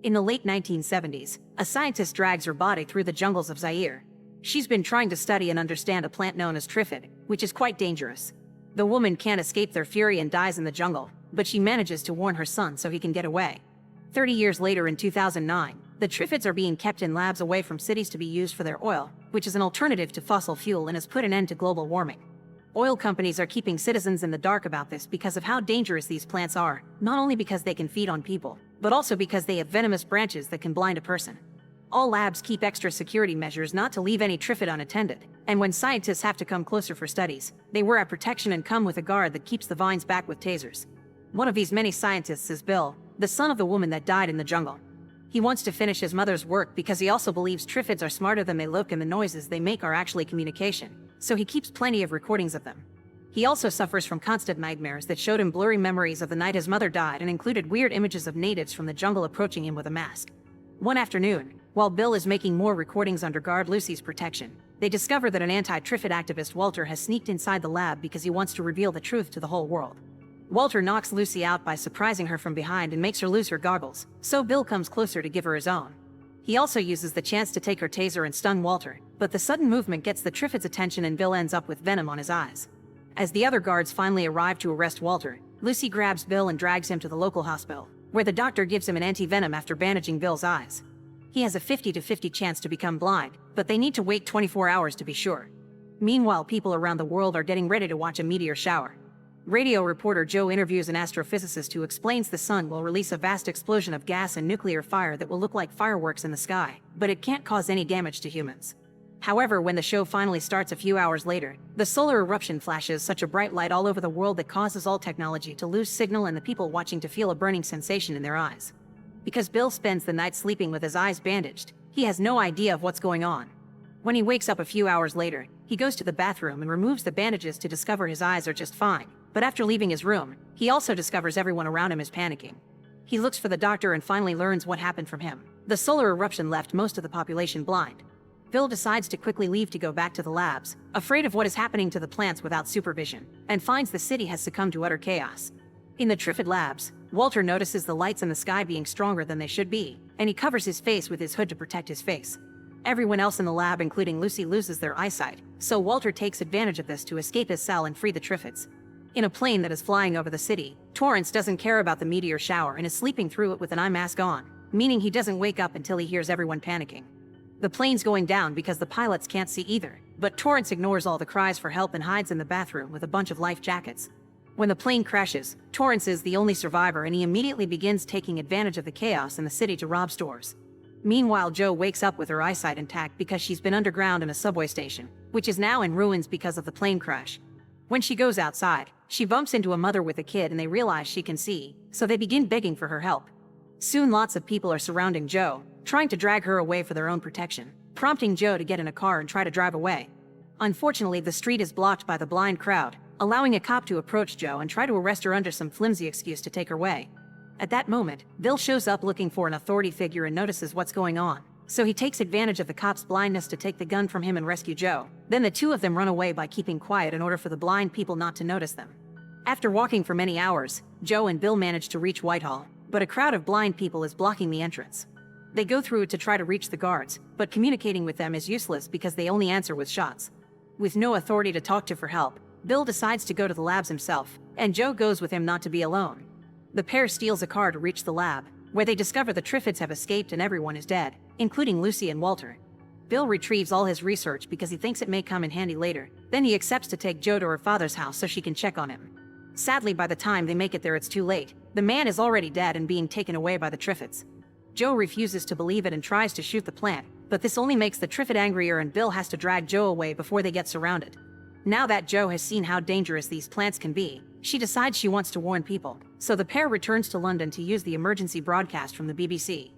In the late 1970s, a scientist drags her body through the jungles of Zaire. She's been trying to study and understand a plant known as Triffid, which is quite dangerous. The woman can't escape their fury and dies in the jungle, but she manages to warn her son so he can get away. 30 years later in 2009, the Triffids are being kept in labs away from cities to be used for their oil, which is an alternative to fossil fuel and has put an end to global warming. Oil companies are keeping citizens in the dark about this because of how dangerous these plants are, not only because they can feed on people, but also because they have venomous branches that can blind a person. All labs keep extra security measures not to leave any Triffid unattended, and when scientists have to come closer for studies, they wear a protection and come with a guard that keeps the vines back with tasers. One of these many scientists is Bill, the son of the woman that died in the jungle. He wants to finish his mother's work because he also believes Triffids are smarter than they look and the noises they make are actually communication, so he keeps plenty of recordings of them. He also suffers from constant nightmares that showed him blurry memories of the night his mother died and included weird images of natives from the jungle approaching him with a mask. One afternoon, while Bill is making more recordings under guard Lucy's protection, they discover that an anti-Triffid activist Walter has sneaked inside the lab because he wants to reveal the truth to the whole world. Walter knocks Lucy out by surprising her from behind and makes her lose her goggles, so Bill comes closer to give her his own. He also uses the chance to take her taser and stun Walter, but the sudden movement gets the Triffid's attention and Bill ends up with venom on his eyes. As the other guards finally arrive to arrest Walter, Lucy grabs Bill and drags him to the local hospital, where the doctor gives him an anti-venom after bandaging Bill's eyes. He has a 50-50 chance to become blind, but they need to wait 24 hours to be sure. Meanwhile, people around the world are getting ready to watch a meteor shower. Radio reporter Joe interviews an astrophysicist who explains the sun will release a vast explosion of gas and nuclear fire that will look like fireworks in the sky, but it can't cause any damage to humans. However, when the show finally starts a few hours later, the solar eruption flashes such a bright light all over the world that causes all technology to lose signal and the people watching to feel a burning sensation in their eyes. Because Bill spends the night sleeping with his eyes bandaged, he has no idea of what's going on. When he wakes up a few hours later, he goes to the bathroom and removes the bandages to discover his eyes are just fine. But after leaving his room, he also discovers everyone around him is panicking. He looks for the doctor and finally learns what happened from him. The solar eruption left most of the population blind. Bill decides to quickly leave to go back to the labs, afraid of what is happening to the plants without supervision, and finds the city has succumbed to utter chaos. In the Triffid labs, Walter notices the lights in the sky being stronger than they should be, and he covers his face with his hood to protect his face. Everyone else in the lab, including Lucy, loses their eyesight, so Walter takes advantage of this to escape his cell and free the Triffids. In a plane that is flying over the city, Torrance doesn't care about the meteor shower and is sleeping through it with an eye mask on, meaning he doesn't wake up until he hears everyone panicking. The plane's going down because the pilots can't see either, but Torrance ignores all the cries for help and hides in the bathroom with a bunch of life jackets. When the plane crashes, Torrance is the only survivor and he immediately begins taking advantage of the chaos in the city to rob stores. Meanwhile, Jo wakes up with her eyesight intact because she's been underground in a subway station, which is now in ruins because of the plane crash. When she goes outside, she bumps into a mother with a kid and they realize she can see, so they begin begging for her help. Soon lots of people are surrounding Jo, trying to drag her away for their own protection, prompting Jo to get in a car and try to drive away. Unfortunately, the street is blocked by the blind crowd, allowing a cop to approach Jo and try to arrest her under some flimsy excuse to take her away. At that moment, Bill shows up looking for an authority figure and notices what's going on, so he takes advantage of the cop's blindness to take the gun from him and rescue Jo. Then the two of them run away by keeping quiet in order for the blind people not to notice them. After walking for many hours, Jo and Bill manage to reach Whitehall, but a crowd of blind people is blocking the entrance. They go through it to try to reach the guards, but communicating with them is useless because they only answer with shots. With no authority to talk to for help, Bill decides to go to the labs himself, and Jo goes with him not to be alone. The pair steals a car to reach the lab, where they discover the Triffids have escaped and everyone is dead, including Lucy and Walter. Bill retrieves all his research because he thinks it may come in handy later, then he accepts to take Jo to her father's house so she can check on him. Sadly, by the time they make it there it's too late. The man is already dead and being taken away by the Triffids. Jo refuses to believe it and tries to shoot the plant, but this only makes the Triffid angrier and Bill has to drag Jo away before they get surrounded. Now that Jo has seen how dangerous these plants can be, she decides she wants to warn people, so the pair returns to London to use the emergency broadcast from the BBC.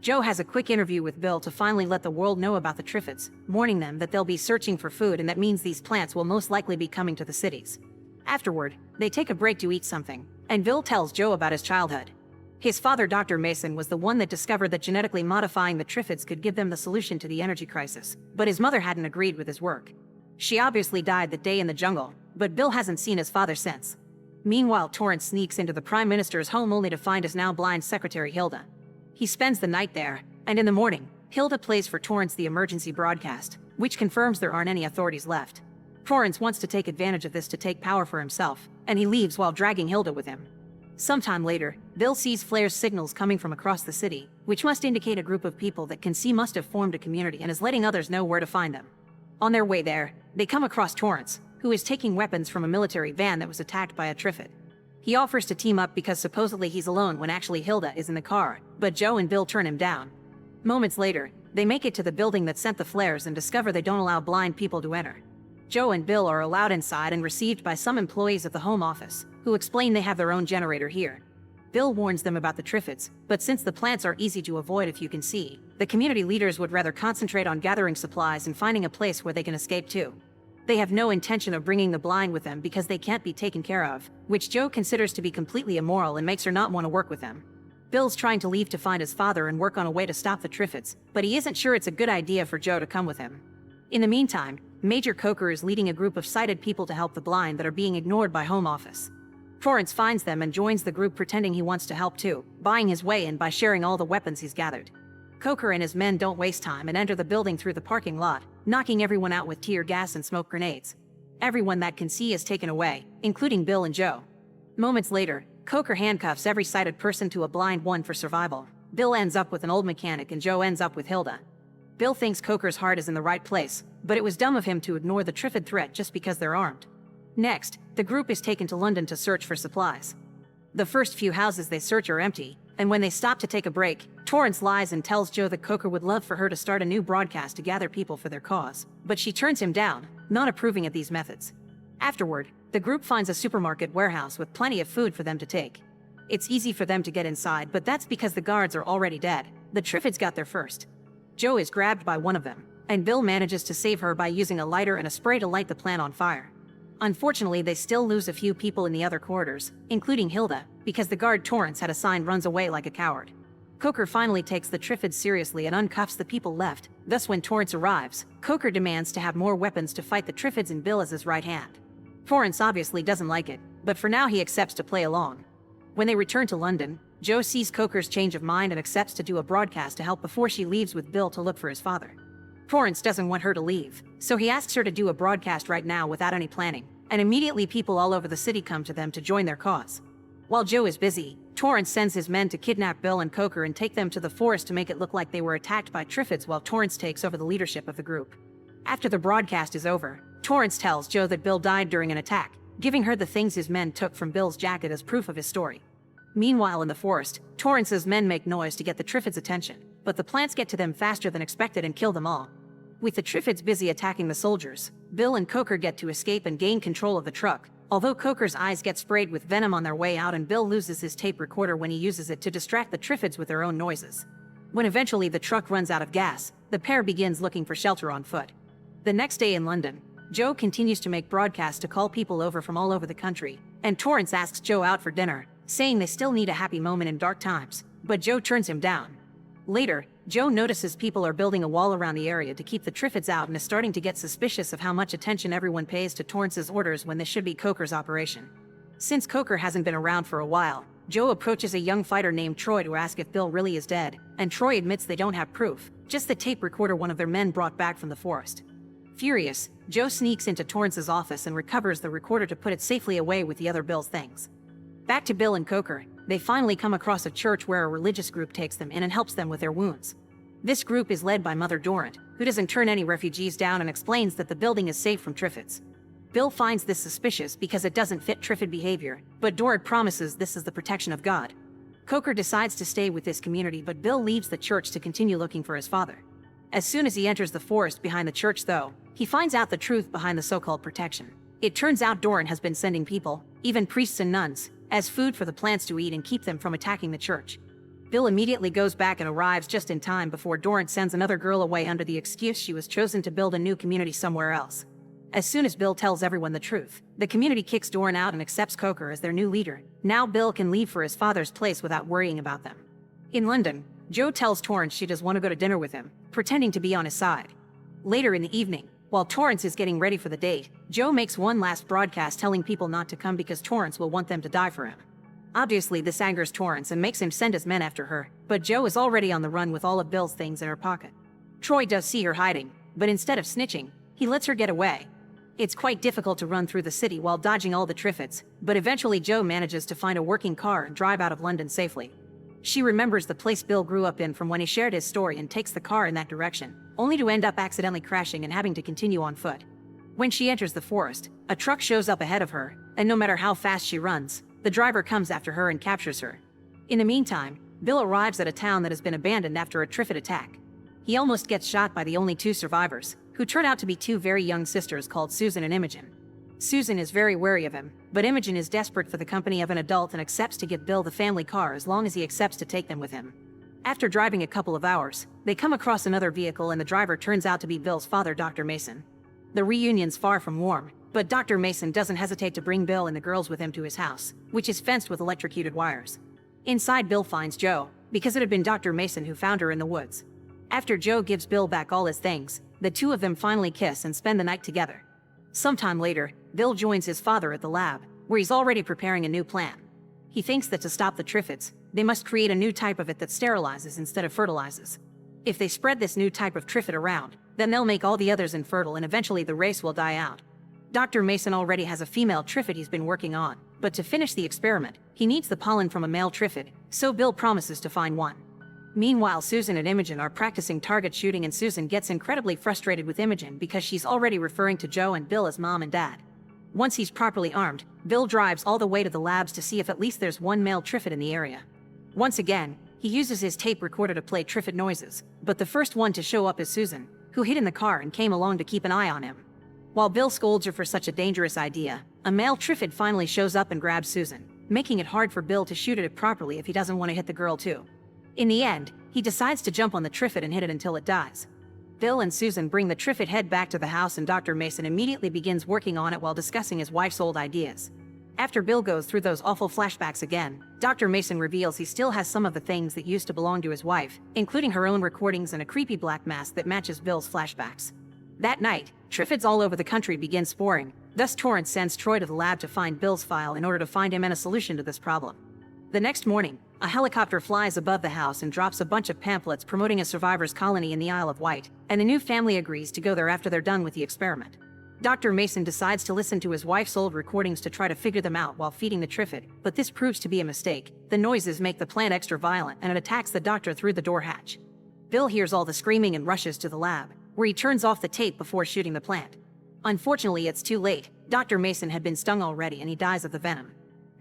Jo has a quick interview with Bill to finally let the world know about the Triffids, warning them that they'll be searching for food and that means these plants will most likely be coming to the cities. Afterward, they take a break to eat something, and Bill tells Jo about his childhood. His father, Dr. Mason, was the one that discovered that genetically modifying the Triffids could give them the solution to the energy crisis, but his mother hadn't agreed with his work. She obviously died that day in the jungle, but Bill hasn't seen his father since. Meanwhile, Torrance sneaks into the Prime Minister's home only to find his now blind secretary Hilda. He spends the night there, and in the morning, Hilda plays for Torrance the emergency broadcast, which confirms there aren't any authorities left. Torrance wants to take advantage of this to take power for himself, and he leaves while dragging Hilda with him. Sometime later, Bill sees flares signals coming from across the city, which must indicate a group of people that can see must have formed a community and is letting others know where to find them. On their way there, they come across Torrance, who is taking weapons from a military van that was attacked by a Triffid. He offers to team up because supposedly he's alone when actually Hilda is in the car, but Joe and Bill turn him down. Moments later, they make it to the building that sent the flares and discover they don't allow blind people to enter. Joe and Bill are allowed inside and received by some employees of the home office, who explain they have their own generator here. Bill warns them about the Triffids, but since the plants are easy to avoid if you can see, the community leaders would rather concentrate on gathering supplies and finding a place where they can escape to. They have no intention of bringing the blind with them because they can't be taken care of, which Joe considers to be completely immoral and makes her not want to work with them. Bill's trying to leave to find his father and work on a way to stop the Triffids, but he isn't sure it's a good idea for Joe to come with him. In the meantime, Major Coker is leading a group of sighted people to help the blind that are being ignored by home office. Torrance finds them and joins the group pretending he wants to help too, buying his way in by sharing all the weapons he's gathered. Coker and his men don't waste time and enter the building through the parking lot, knocking everyone out with tear gas and smoke grenades. Everyone that can see is taken away, including Bill and Joe. Moments later, Coker handcuffs every sighted person to a blind one for survival. Bill ends up with an old mechanic and Joe ends up with Hilda. Bill thinks Coker's heart is in the right place, but it was dumb of him to ignore the Triffid threat just because they're armed. Next, the group is taken to London to search for supplies. The first few houses they search are empty, and when they stop to take a break, Torrance lies and tells Joe that Coker would love for her to start a new broadcast to gather people for their cause, but she turns him down, not approving of these methods. Afterward, the group finds a supermarket warehouse with plenty of food for them to take. It's easy for them to get inside, but that's because the guards are already dead. The Triffids got there first. Joe is grabbed by one of them, and Bill manages to save her by using a lighter and a spray to light the plant on fire. Unfortunately, they still lose a few people in the other corridors, including Hilda, because the guard Torrance had assigned runs away like a coward. Coker finally takes the Triffids seriously and uncuffs the people left. Thus, when Torrance arrives, Coker demands to have more weapons to fight the Triffids and Bill as his right hand. Torrance obviously doesn't like it, but for now he accepts to play along. When they return to London, Joe sees Coker's change of mind and accepts to do a broadcast to help before she leaves with Bill to look for his father. Torrance doesn't want her to leave, so he asks her to do a broadcast right now without any planning, and immediately people all over the city come to them to join their cause. While Joe is busy, Torrance sends his men to kidnap Bill and Coker and take them to the forest to make it look like they were attacked by Triffids while Torrance takes over the leadership of the group. After the broadcast is over, Torrance tells Joe that Bill died during an attack, giving her the things his men took from Bill's jacket as proof of his story. Meanwhile in the forest, Torrance's men make noise to get the Triffids' attention, but the plants get to them faster than expected and kill them all. With the Triffids busy attacking the soldiers, Bill and Coker get to escape and gain control of the truck, although Coker's eyes get sprayed with venom on their way out and Bill loses his tape recorder when he uses it to distract the Triffids with their own noises. When eventually the truck runs out of gas, the pair begins looking for shelter on foot. The next day in London, Joe continues to make broadcasts to call people over from all over the country, and Torrance asks Joe out for dinner, saying they still need a happy moment in dark times, but Joe turns him down. Later, Joe notices people are building a wall around the area to keep the Triffids out and is starting to get suspicious of how much attention everyone pays to Torrance's orders when this should be Coker's operation. Since Coker hasn't been around for a while, Joe approaches a young fighter named Troy to ask if Bill really is dead, and Troy admits they don't have proof, just the tape recorder one of their men brought back from the forest. Furious, Joe sneaks into Torrance's office and recovers the recorder to put it safely away with the other Bill's things. Back to Bill and Coker, they finally come across a church where a religious group takes them in and helps them with their wounds. This group is led by Mother Dorrant, who doesn't turn any refugees down and explains that the building is safe from Triffids. Bill finds this suspicious because it doesn't fit Triffid behavior, but Dorrant promises this is the protection of God. Coker decides to stay with this community, but Bill leaves the church to continue looking for his father. As soon as he enters the forest behind the church, though, he finds out the truth behind the so-called protection. It turns out Dorrant has been sending people, even priests and nuns, as food for the plants to eat and keep them from attacking the church. Bill immediately goes back and arrives just in time before Dorrant sends another girl away under the excuse she was chosen to build a new community somewhere else. As soon as Bill tells everyone the truth, the community kicks Dorrant out and accepts Coker as their new leader. Now Bill can leave for his father's place without worrying about them. In London, Joe tells Torrance she does want to go to dinner with him, pretending to be on his side. Later in the evening, while Torrance is getting ready for the date, Joe makes one last broadcast telling people not to come because Torrance will want them to die for him. Obviously, this angers Torrance and makes him send his men after her, but Jo is already on the run with all of Bill's things in her pocket. Troy does see her hiding, but instead of snitching, he lets her get away. It's quite difficult to run through the city while dodging all the Triffids, but eventually Jo manages to find a working car and drive out of London safely. She remembers the place Bill grew up in from when he shared his story and takes the car in that direction, only to end up accidentally crashing and having to continue on foot. When she enters the forest, a truck shows up ahead of her, and no matter how fast she runs, the driver comes after her and captures her. In the meantime, Bill arrives at a town that has been abandoned after a Triffid attack. He almost gets shot by the only two survivors, who turn out to be two very young sisters called Susan and Imogen. Susan is very wary of him, but Imogen is desperate for the company of an adult and accepts to give Bill the family car as long as he accepts to take them with him. After driving a couple of hours, they come across another vehicle and the driver turns out to be Bill's father, Dr. Mason. The reunion's far from warm, but Dr. Mason doesn't hesitate to bring Bill and the girls with him to his house, which is fenced with electrocuted wires. Inside, Bill finds Jo, because it had been Dr. Mason who found her in the woods. After Jo gives Bill back all his things, the two of them finally kiss and spend the night together. Sometime later, Bill joins his father at the lab, where he's already preparing a new plan. He thinks that to stop the Triffids, they must create a new type of it that sterilizes instead of fertilizes. If they spread this new type of Triffid around, then they'll make all the others infertile and eventually the race will die out. Dr. Mason already has a female Triffid he's been working on, but to finish the experiment, he needs the pollen from a male Triffid, so Bill promises to find one. Meanwhile, Susan and Imogen are practicing target shooting and Susan gets incredibly frustrated with Imogen because she's already referring to Jo and Bill as mom and dad. Once he's properly armed, Bill drives all the way to the labs to see if at least there's one male Triffid in the area. Once again, he uses his tape recorder to play Triffid noises, but the first one to show up is Susan, who hid in the car and came along to keep an eye on him. While Bill scolds her for such a dangerous idea, a male Triffid finally shows up and grabs Susan, making it hard for Bill to shoot at it properly if he doesn't want to hit the girl too. In the end, he decides to jump on the Triffid and hit it until it dies. Bill and Susan bring the Triffid head back to the house and Dr. Mason immediately begins working on it while discussing his wife's old ideas. After Bill goes through those awful flashbacks again, Dr. Mason reveals he still has some of the things that used to belong to his wife, including her own recordings and a creepy black mask that matches Bill's flashbacks. That night, Triffids all over the country begin sporing, thus Torrance sends Troy to the lab to find Bill's file in order to find him and a solution to this problem. The next morning, a helicopter flies above the house and drops a bunch of pamphlets promoting a survivors' colony in the Isle of Wight, and a new family agrees to go there after they're done with the experiment. Dr. Mason decides to listen to his wife's old recordings to try to figure them out while feeding the Triffid, but this proves to be a mistake. The noises make the plant extra violent and it attacks the doctor through the door hatch. Bill hears all the screaming and rushes to the lab, where he turns off the tape before shooting the plant. Unfortunately, it's too late. Dr. Mason had been stung already and he dies of the venom.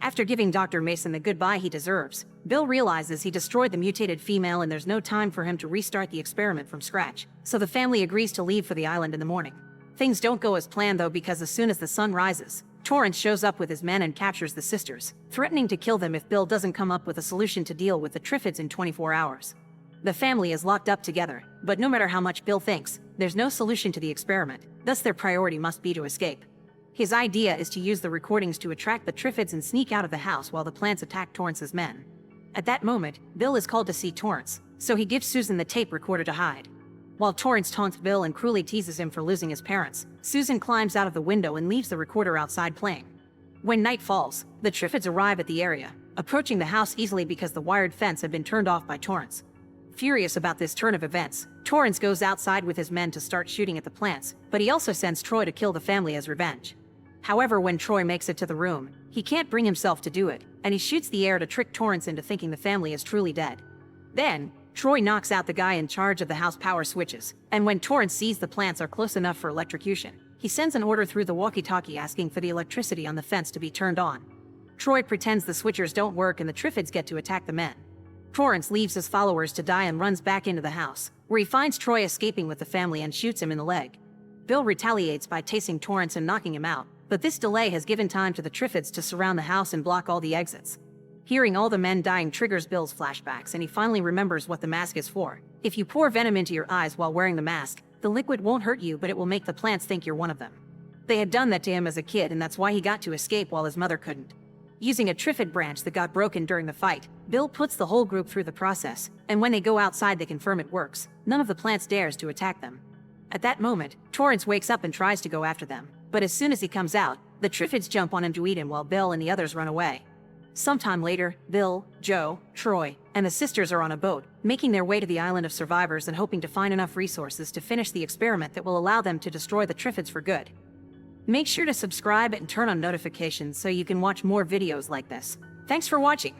After giving Dr. Mason the goodbye he deserves, Bill realizes he destroyed the mutated female and there's no time for him to restart the experiment from scratch, so the family agrees to leave for the island in the morning. Things don't go as planned though, because as soon as the sun rises, Torrance shows up with his men and captures the sisters, threatening to kill them if Bill doesn't come up with a solution to deal with the Triffids in 24 hours. The family is locked up together, but no matter how much Bill thinks, there's no solution to the experiment, thus their priority must be to escape. His idea is to use the recordings to attract the Triffids and sneak out of the house while the plants attack Torrance's men. At that moment, Bill is called to see Torrance, so he gives Susan the tape recorder to hide. While Torrance taunts Bill and cruelly teases him for losing his parents, Susan climbs out of the window and leaves the recorder outside playing. When night falls, the Triffids arrive at the area, approaching the house easily because the wired fence had been turned off by Torrance. Furious about this turn of events, Torrance goes outside with his men to start shooting at the plants, but he also sends Troy to kill the family as revenge. However, when Troy makes it to the room, he can't bring himself to do it, and he shoots the air to trick Torrance into thinking the family is truly dead. Then, Troy knocks out the guy in charge of the house power switches, and when Torrance sees the plants are close enough for electrocution, he sends an order through the walkie-talkie asking for the electricity on the fence to be turned on. Troy pretends the switchers don't work and the Triffids get to attack the men. Torrance leaves his followers to die and runs back into the house, where he finds Troy escaping with the family and shoots him in the leg. Bill retaliates by tasing Torrance and knocking him out, but this delay has given time to the Triffids to surround the house and block all the exits. Hearing all the men dying triggers Bill's flashbacks and he finally remembers what the mask is for. If you pour venom into your eyes while wearing the mask, the liquid won't hurt you, but it will make the plants think you're one of them. They had done that to him as a kid and that's why he got to escape while his mother couldn't. Using a Triffid branch that got broken during the fight, Bill puts the whole group through the process, and when they go outside they confirm it works. None of the plants dares to attack them. At that moment, Torrance wakes up and tries to go after them, but as soon as he comes out, the Triffids jump on him to eat him while Bill and the others run away. Sometime later, Bill, Joe, Troy, and the sisters are on a boat, making their way to the island of survivors and hoping to find enough resources to finish the experiment that will allow them to destroy the Triffids for good. Make sure to subscribe and turn on notifications so you can watch more videos like this. Thanks for watching!